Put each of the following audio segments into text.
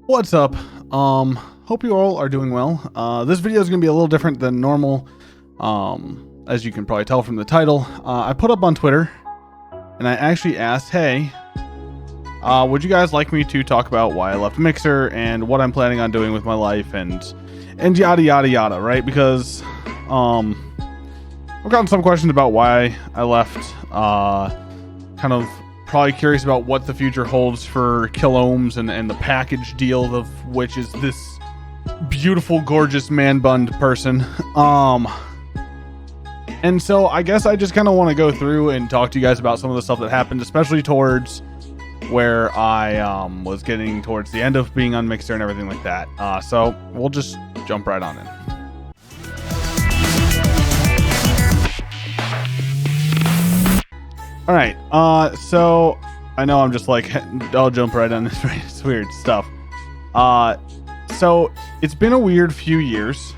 What's up? Hope you all are doing well. This video is going to be a little different than normal. As you can probably tell from the title, I put up on Twitter and I actually asked, hey, would you guys like me to talk about why I left Mixer and what I'm planning on doing with my life and yada yada yada, right? Because I've gotten some questions about why I left. Kind of probably curious about what the future holds for Kilohmz and the package deal of which is this beautiful, gorgeous man-bunned person. And so I guess I just kind of want to go through and talk to you guys about some of the stuff that happened, especially towards where I was getting towards the end of being on Mixer and everything like that. So we'll just jump right on in. All right. So I know I'm just like, I'll jump right on this. It's weird stuff. So it's been a weird few years.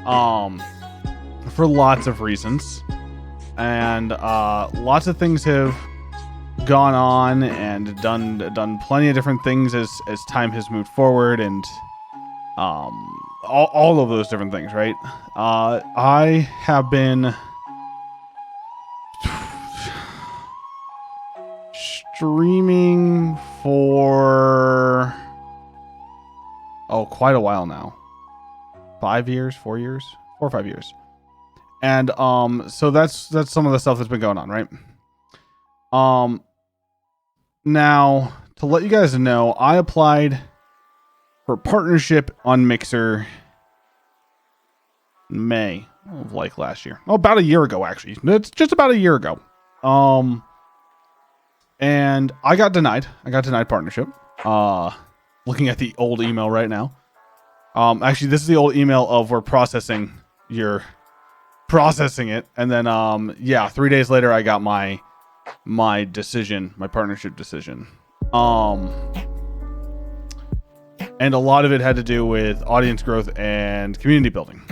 For lots of reasons, and lots of things have gone on and done plenty of different things as time has moved forward, and all of those different things, right? I have been streaming for quite a while now. 5 years, 4 years, 4 or 5 years. And so that's some of the stuff that's been going on, right? Now to let you guys know, I applied for partnership on Mixer in May of like last year. About a year ago, actually. It's just about a year ago. And I got denied. I got denied partnership. Looking at the old email right now. Actually, this is the old email of we're processing it, and then 3 days later I got my decision, my partnership decision. And a lot of it had to do with audience growth and community building.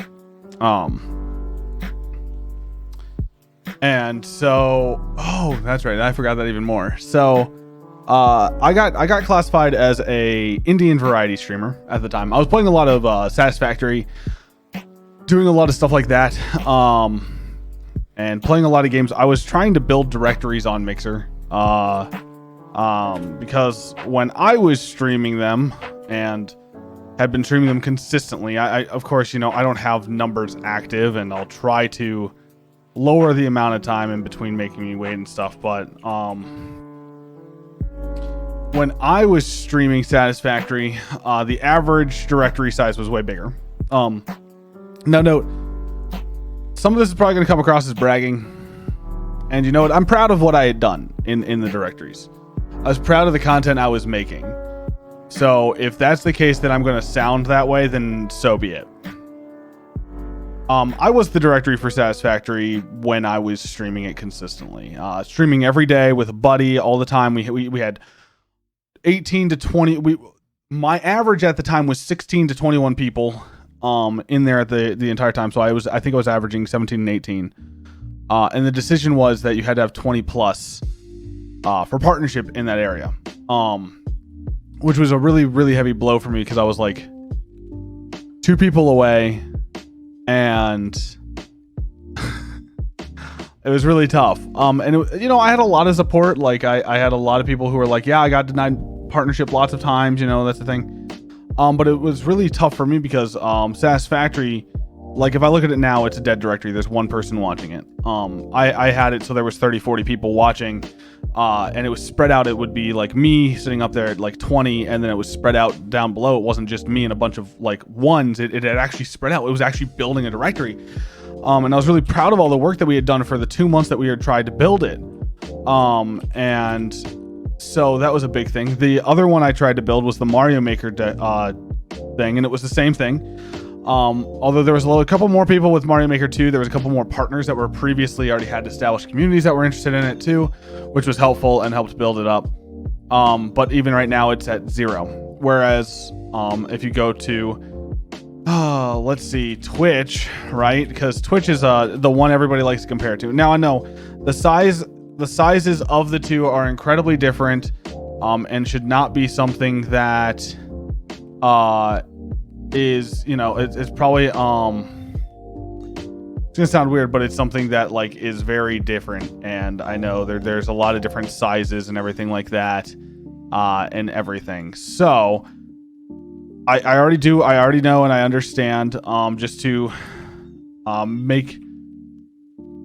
And so that's right, I forgot that even more. So I got classified as a Indian variety streamer at the time. I was playing a lot of Satisfactory, doing a lot of stuff like that, and playing a lot of games. I was trying to build directories on Mixer, because when I was streaming them and had been streaming them consistently, I of course, I don't have numbers active, and I'll try to lower the amount of time in between making me wait and stuff. But when I was streaming Satisfactory, the average directory size was way bigger. Now note, some of this is probably going to come across as bragging, and you know what? I'm proud of what I had done in the directories. I was proud of the content I was making. So if that's the case, then I'm going to sound that way, then so be it. I was the directory for Satisfactory when I was streaming it consistently. Streaming every day with a buddy all the time. We had 18 to 20. My average at the time was 16 to 21 people in there at the entire time. So I think I was averaging 17 and 18. And the decision was that you had to have 20 plus for partnership in that area. Which was a really, really heavy blow for me, because I was like 2 people away, and it was really tough. And I had a lot of support. Like I had a lot of people who were like, yeah, I got denied partnership lots of times, that's the thing. But it was really tough for me because Satisfactory, like if I look at it now, it's a dead directory. There's one person watching it. I had it so there was 30, 40 people watching, and it was spread out. It would be like me sitting up there at like 20, and then it was spread out down below. It wasn't just me and a bunch of like ones. It had actually spread out. It was actually building a directory. And I was really proud of all the work that we had done for the 2 months that we had tried to build it. And so that was a big thing. The other one I tried to build was the Mario Maker thing, and it was the same thing. Although there was a couple more people with Mario Maker 2, there was a couple more partners that were previously already had established communities that were interested in it too, which was helpful and helped build it up. But even right now it's at 0. Whereas if you go to let's see, Twitch, right? Because Twitch is the one everybody likes to compare it to. Now I know the sizes of the two are incredibly different. and should not be something that is, you know, it's probably it's gonna sound weird, but it's something that like is very different. And I know there's a lot of different sizes and everything like that, and everything. So I already know and I understand, just to make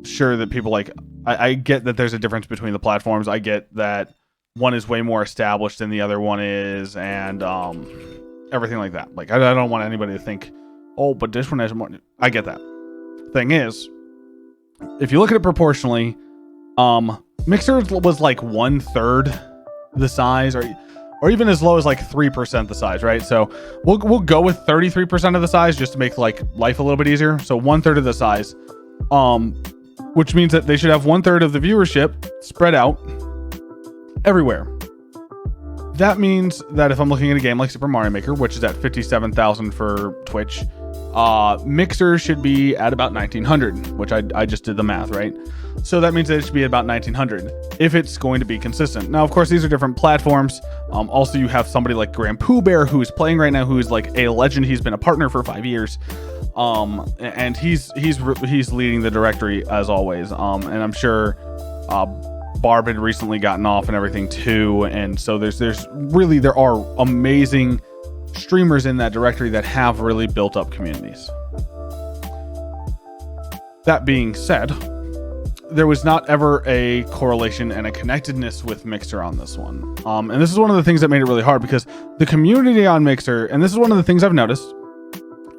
sure that people like, I get that there's a difference between the platforms. I get that one is way more established than the other one is, and everything like that. Like, I don't want anybody to think, oh, but this one has more. I get that. Thing is, if you look at it proportionally, Mixer was like 1/3 the size, or even as low as like 3% the size, right? So we'll go with 33% of the size just to make like life a little bit easier. So 1/3 of the size, which means that they should have 1/3 of the viewership spread out everywhere. That means that if I'm looking at a game like Super Mario Maker, which is at 57,000 for Twitch, Mixer should be at about 1,900, which I just did the math, right? So that means that it should be about 1,900 if it's going to be consistent. Now, of course, these are different platforms. Also, you have somebody like Grand Pooh Bear who's playing right now, who is like a legend. He's been a partner for 5 years, and he's leading the directory as always. And I'm sure Barb had recently gotten off and everything too. And so there are amazing streamers in that directory that have really built up communities. That being said, there was not ever a correlation and a connectedness with Mixer on this one. And this is one of the things that made it really hard, because the community on Mixer, and this is one of the things I've noticed,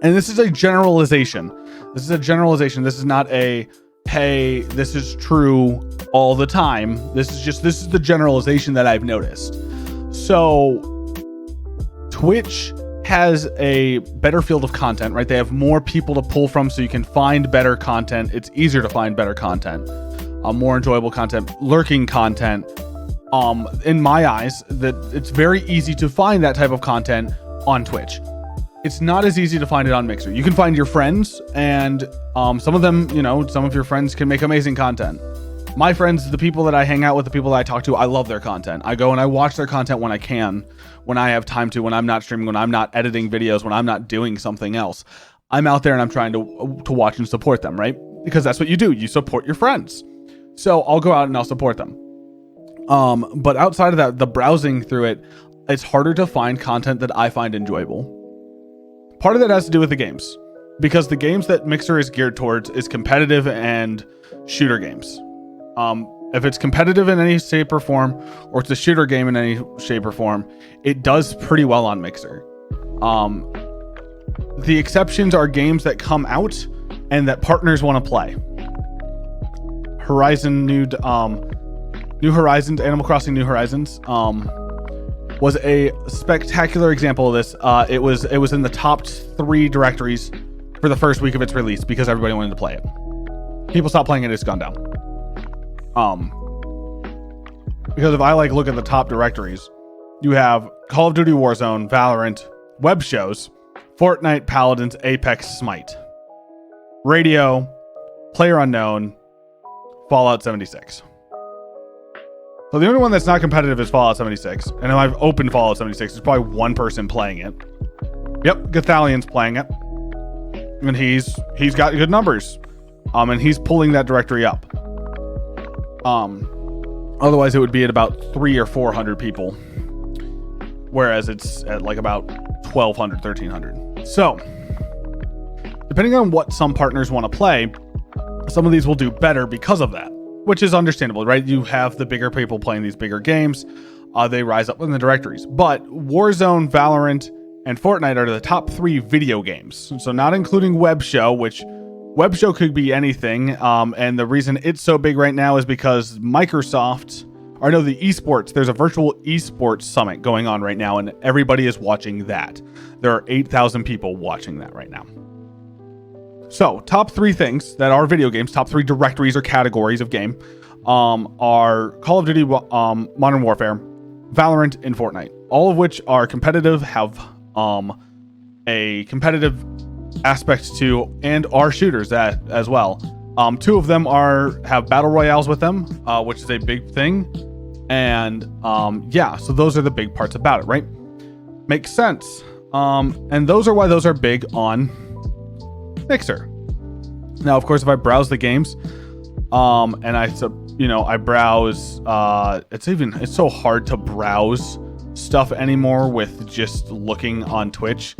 and this is a generalization. This is not a, hey, this is true all the time. This is the generalization that I've noticed. So Twitch has a better field of content, right? They have more people to pull from, so you can find better content. It's easier to find better content, more enjoyable content, lurking content. In my eyes, that it's very easy to find that type of content on Twitch. It's not as easy to find it on Mixer. You can find your friends, and some of them, you know, some of your friends can make amazing content. My friends, the people that I hang out with, the people that I talk to, I love their content. I go and I watch their content when I can, when I have time to, when I'm not streaming, when I'm not editing videos, when I'm not doing something else. I'm out there and I'm trying to watch and support them, right? Because that's what you do. You support your friends. So I'll go out and I'll support them. But outside of that, the browsing through it, it's harder to find content that I find enjoyable. Part of that has to do with the games, because the games that Mixer is geared towards is competitive and shooter games. If it's competitive in any shape or form, or it's a shooter game in any shape or form, it does pretty well on Mixer. The exceptions are games that come out and that partners want to play. New Horizons, Animal Crossing New Horizons, was a spectacular example of this. It was in the top 3 directories for the first week of its release because everybody wanted to play it. People stopped playing it, it's gone down. Because if I look at the top directories, you have Call of Duty Warzone, Valorant, web shows, Fortnite, Paladins, Apex, Smite, radio, PlayerUnknown, Fallout 76. So the only one that's not competitive is Fallout 76. And if I've opened Fallout 76, there's probably one person playing it. Yep, Gathalian's playing it. And he's got good numbers. And he's pulling that directory up. Otherwise it would be at about 300 or 400 people. Whereas it's at about 1,200, 1,300. So, depending on what some partners want to play, some of these will do better because of that. Which is understandable, right? You have the bigger people playing these bigger games. They rise up in the directories. But Warzone, Valorant, and Fortnite are the top 3 video games. So not including web show, which web show could be anything. And the reason it's so big right now is because Microsoft, or no, the esports, there's a virtual esports summit going on right now, and everybody is watching that. There are 8,000 people watching that right now. So, top 3 things that are video games, top 3 directories or categories of game, are Call of Duty, Modern Warfare, Valorant, and Fortnite. All of which are competitive, have a competitive aspect to, and are shooters as well. 2 of them have battle royales with them, which is a big thing. And yeah, so those are the big parts about it, right? Makes sense. And those are why those are big on Mixer. Now, of course, if I browse the games, and I browse, it's so hard to browse stuff anymore with just looking on Twitch.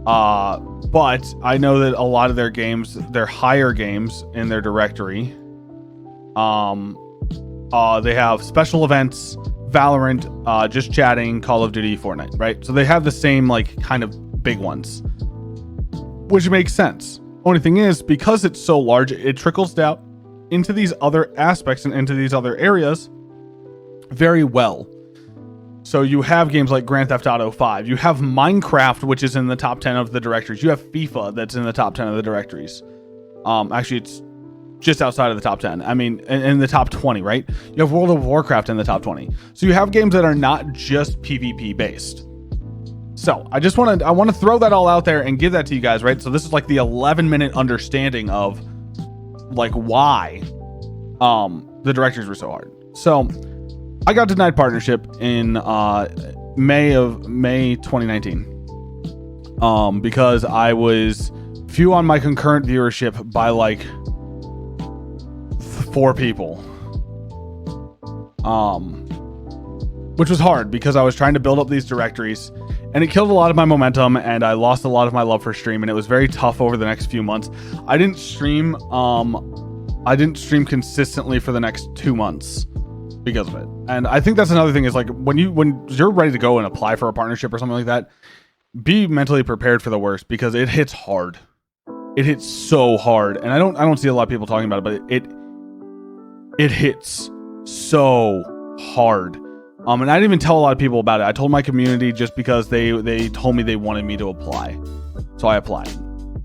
But I know that a lot of their games, their higher games in their directory, they have special events, Valorant, just chatting, Call of Duty, Fortnite, right? So they have the same like kind of big ones, which makes sense. Only thing is, because it's so large, it trickles down into these other aspects and into these other areas very well. So you have games like Grand Theft Auto 5. You have Minecraft, which is in the top 10 of the directories. You have FIFA, that's in the top 10 of the directories. Actually, it's just outside of the top 10. I mean, in the top 20, right? You have World of Warcraft in the top 20. So you have games that are not just PvP based. So I want to throw that all out there and give that to you guys, right? So this is like the 11-minute understanding of like why the directories were so hard. So I got denied partnership in May 2019 because I was few on my concurrent viewership by like 4 people, which was hard because I was trying to build up these directories, and it killed a lot of my momentum, and I lost a lot of my love for stream, and it was very tough over the next few months. I didn't stream consistently for the next 2 months because of it. And I think that's another thing is like when you're ready to go and apply for a partnership or something like that, be mentally prepared for the worst, because it hits hard. It hits so hard, and I don't see a lot of people talking about it, but it hits so hard. And I didn't even tell a lot of people about it. I told my community just because they told me they wanted me to apply. So I applied.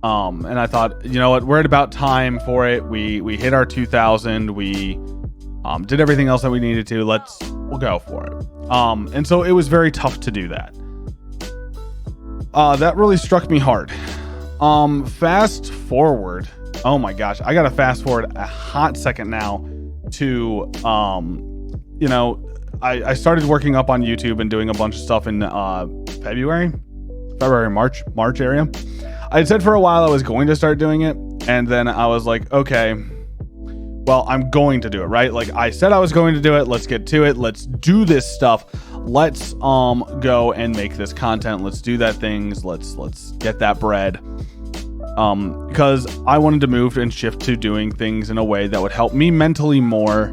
And I thought, you know what, we're at about time for it. We hit our 2,000. We did everything else that we needed to. We'll go for it. And so it was very tough to do that. That really struck me hard. Fast forward. Oh my gosh. I got to fast forward a hot second now to, I started working up on YouTube and doing a bunch of stuff in March area. I had said for a while I was going to start doing it, and then I was like, okay, well, I'm going to do it, right? Like I said I was going to do it. Let's get to it. Let's do this stuff. Let's go and make this content. Let's do that things. Let's get that bread. Because I wanted to move and shift to doing things in a way that would help me mentally more,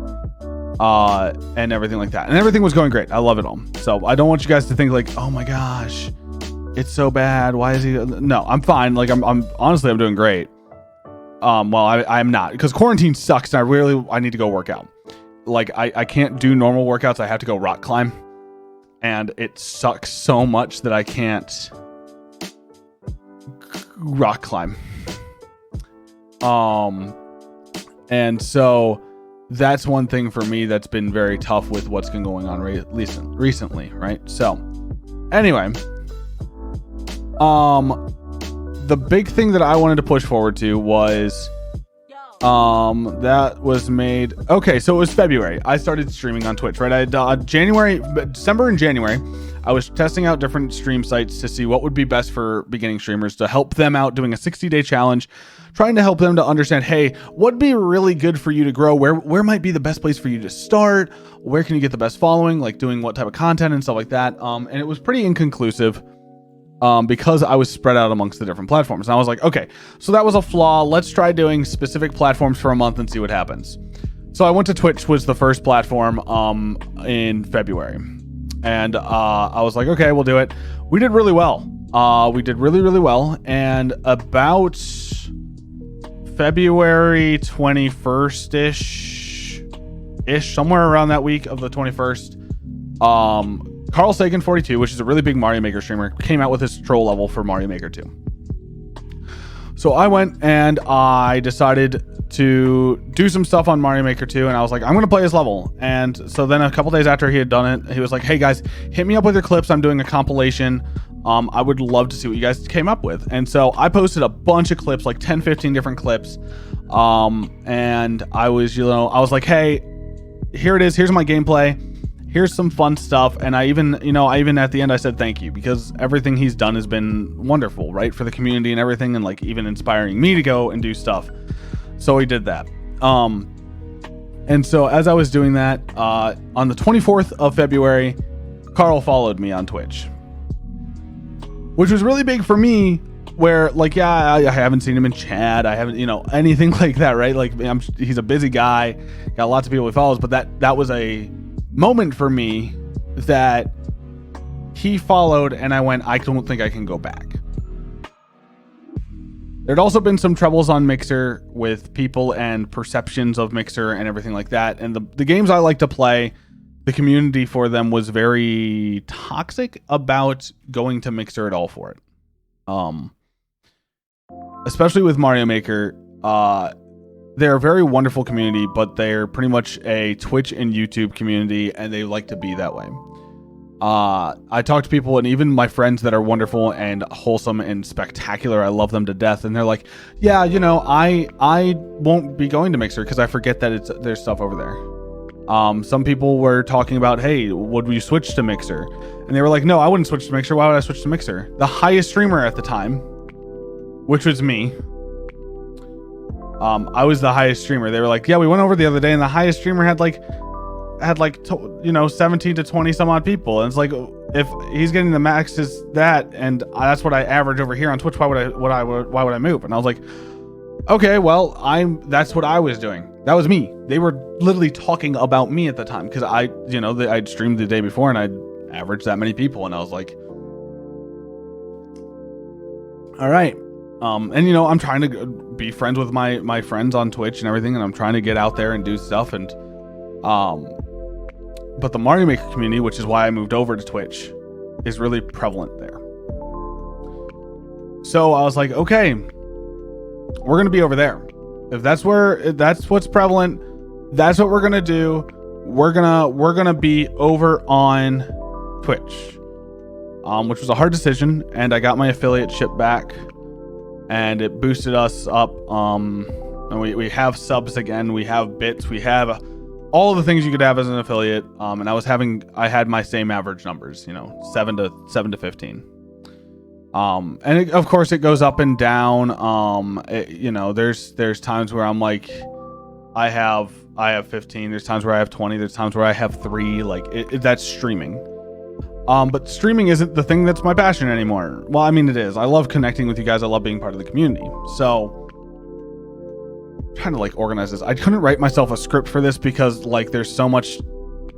and everything like that. And everything was going great. I love it all. So I don't want you guys to think like, oh my gosh, it's so bad. Why is he? No, I'm fine. Like I'm honestly, I'm doing great. Well, I'm not, because quarantine sucks. And I need to go work out. Like I can't do normal workouts. I have to go rock climb, and it sucks so much that I can't rock climb. And so that's one thing for me that's been very tough with what's been going on recently, right? So anyway, the big thing that I wanted to push forward to was that was made. Okay, so it was February. I started streaming on Twitch, right? I December and January, I was testing out different stream sites to see what would be best for beginning streamers, to help them out, doing a 60-day challenge, trying to help them to understand, hey, what'd be really good for you to grow? Where might be the best place for you to start? Where can you get the best following? Like doing what type of content and stuff like that. And it was pretty inconclusive. Because I was spread out amongst the different platforms. And I was like, okay, so that was a flaw. Let's try doing specific platforms for a month and see what happens. So I went to Twitch, was the first platform in February. And I was like, okay, we'll do it. We did really well. We did really, really well. And about February 21st-ish, somewhere around that week of the 21st, Carl Sagan 42, which is a really big Mario Maker streamer, came out with his troll level for Mario Maker 2. So I went and I decided to do some stuff on Mario Maker 2, and I was like, I'm going to play his level. And so then a couple days after he had done it, he was like, hey guys, hit me up with your clips. I'm doing a compilation. I would love to see what you guys came up with. And so I posted a bunch of clips, like 10, 15 different clips. And I was like, hey, here it is. Here's my gameplay. here's some fun stuff. And I even at the end I said thank you, because everything he's done has been wonderful, right, for the community and everything, and like even inspiring me to go and do stuff. So he did that. And so as I was doing that, on the 24th of February, Carl followed me on Twitch, which was really big for me, where like, yeah, I haven't seen him in chat. I haven't, anything like that, right? Like he's a busy guy, got lots of people he follows, but that was a moment for me that he followed, and I went, I don't think I can go back. There'd also been some troubles on Mixer with people and perceptions of Mixer and everything like that. And the games I like to play, the community for them was very toxic about going to Mixer at all for it. Especially with Mario Maker, they're a very wonderful community, but they're pretty much a Twitch and YouTube community, and they like to be that way. I talk to people, and even my friends that are wonderful and wholesome and spectacular, I love them to death, and they're like, yeah, I won't be going to Mixer because I forget that there's stuff over there. Some people were talking about, hey, would we switch to Mixer? And they were like, no, I wouldn't switch to Mixer. Why would I switch to Mixer? The highest streamer at the time, which was me. I was the highest streamer. They were like, yeah, we went over the other day, and the highest streamer had 17 to 20 some odd people. And it's like, if he's getting the max is that, and that's what I average over here on Twitch, why would I move? And I was like, okay, well, that's what I was doing. That was me. They were literally talking about me at the time, because I'd streamed the day before and I'd averaged that many people, and I was like, all right. And I'm trying to be friends with my friends on Twitch and everything, and I'm trying to get out there and do stuff, and but the Mario Maker community, which is why I moved over to Twitch, is really prevalent there. So I was like, okay, we're gonna be over there. If that's what's prevalent, that's what we're gonna do. We're gonna be over on Twitch, which was a hard decision, and I got my affiliate ship back, and it boosted us up. And we have subs again, we have bits, we have all of the things you could have as an affiliate. And I had my same average numbers, 7 to 15. And of course it goes up and down. There's times where I'm like, I have 15. There's times where I have 20. There's times where I have 3. Like that's streaming. But streaming isn't the thing that's my passion anymore. Well, I mean, it is. I love connecting with you guys. I love being part of the community. So I'm trying to organize this. I couldn't write myself a script for this because there's so much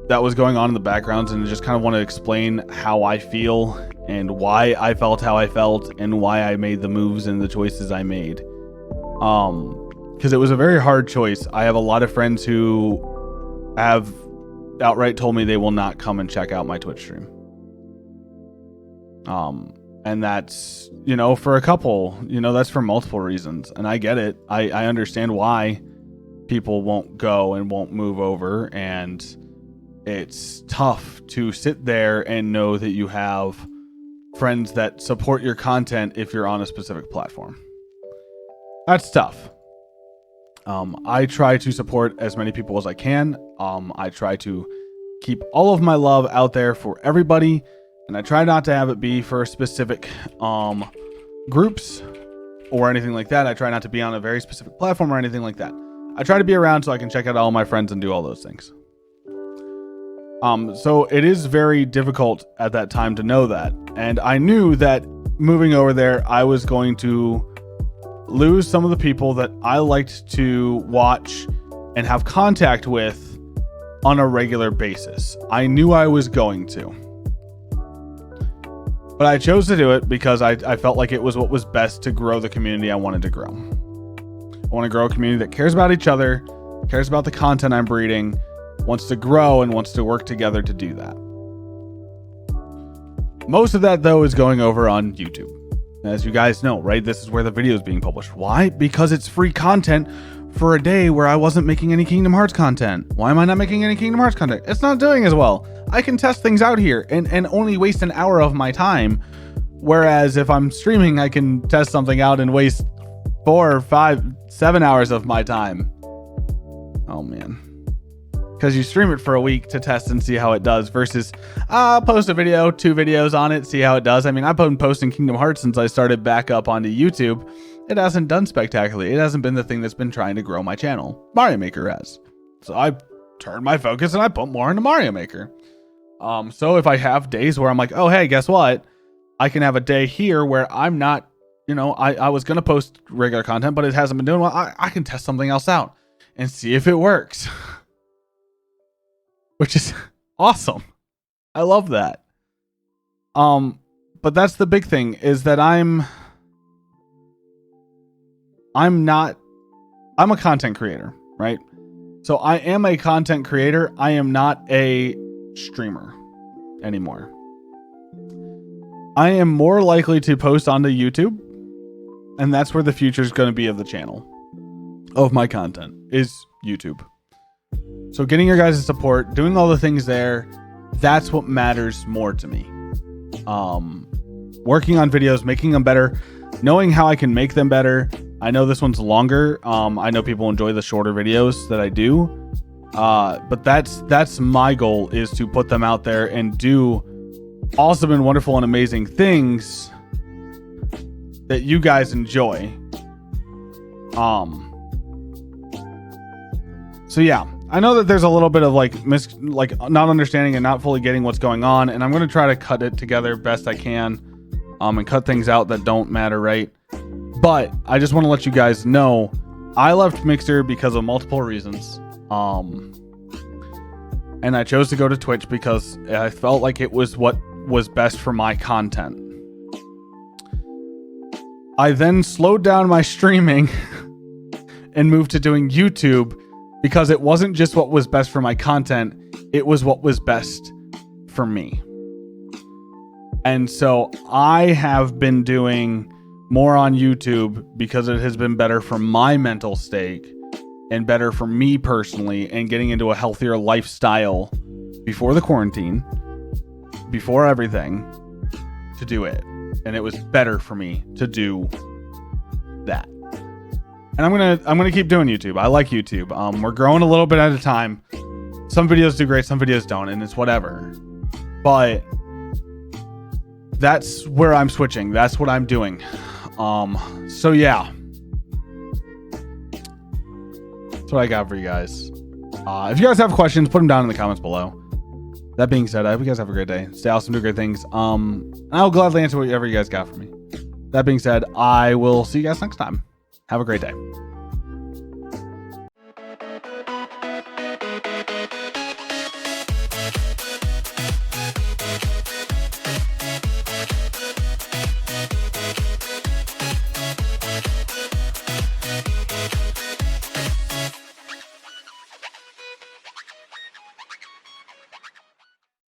that was going on in the backgrounds, and I just kind of want to explain how I feel and why I felt how I felt and why I made the moves and the choices I made. Because it was a very hard choice. I have a lot of friends who have outright told me they will not come and check out my Twitch stream. And that's, for a couple, that's for multiple reasons. And I get it. I understand why people won't go and won't move over. And it's tough to sit there and know that you have friends that support your content if you're on a specific platform. That's tough. I try to support as many people as I can. I try to keep all of my love out there for everybody. And I try not to have it be for specific groups or anything like that. I try not to be on a very specific platform or anything like that. I try to be around so I can check out all my friends and do all those things. So it is very difficult at that time to know that. And I knew that moving over there, I was going to lose some of the people that I liked to watch and have contact with on a regular basis. I knew I was going to. But I chose to do it because I felt like it was what was best to grow the community I wanted to grow. I want to grow a community that cares about each other, cares about the content I'm breeding, wants to grow, and wants to work together to do that. Most of that, though, is going over on YouTube. As you guys know, right? This is where the video is being published. Why? Because it's free content for a day where I wasn't making any Kingdom Hearts content. Why am I not making any Kingdom Hearts content? It's not doing as well. I can test things out here and only waste an hour of my time. Whereas if I'm streaming, I can test something out and waste 4, 5, 7 hours of my time. Oh man. because you stream it for a week to test and see how it does versus post a video, 2 videos on it, see how it does. I mean, I've been posting Kingdom Hearts since I started back up onto YouTube. It hasn't done spectacularly. It hasn't been the thing that's been trying to grow my channel. Mario Maker has. So I turned my focus and I put more into Mario Maker. So if I have days where I'm like, oh, hey, guess what? I can have a day here where I'm not, you know, I was going to post regular content, but it hasn't been doing well. I can test something else out and see if it works. Which is awesome. I love that. But that's the big thing is that I'm a content creator, right? So I am a content creator. I am not a streamer anymore. I am more likely to post onto YouTube, and that's where the future is going to be of the channel, of my content, is YouTube. So getting your guys' support, doing all the things there, that's what matters more to me. Working on videos, making them better, knowing how I can make them better. I know this one's longer. I know people enjoy the shorter videos that I do. But that's my goal, is to put them out there and do awesome and wonderful and amazing things that you guys enjoy. So yeah, I know that there's a little bit of like not understanding and not fully getting what's going on, and I'm going to try to cut it together best I can, and cut things out that don't matter, right? But I just want to let you guys know I left Mixer because of multiple reasons. And I chose to go to Twitch because I felt like it was what was best for my content. I then slowed down my streaming and moved to doing YouTube because it wasn't just what was best for my content, it was what was best for me. And so I have been doing more on YouTube because it has been better for my mental state and better for me personally, and getting into a healthier lifestyle before the quarantine, before everything, to do it. And it was better for me to do that. And I'm gonna keep doing YouTube. I like YouTube. We're growing a little bit at a time. Some videos do great, some videos don't, and it's whatever. But that's where I'm switching. That's what I'm doing. So yeah. That's what I got for you guys. If you guys have questions, put them down in the comments below. That being said, I hope you guys have a great day. Stay awesome, do great things. I'll gladly answer whatever you guys got for me. That being said, I will see you guys next time. Have a great day.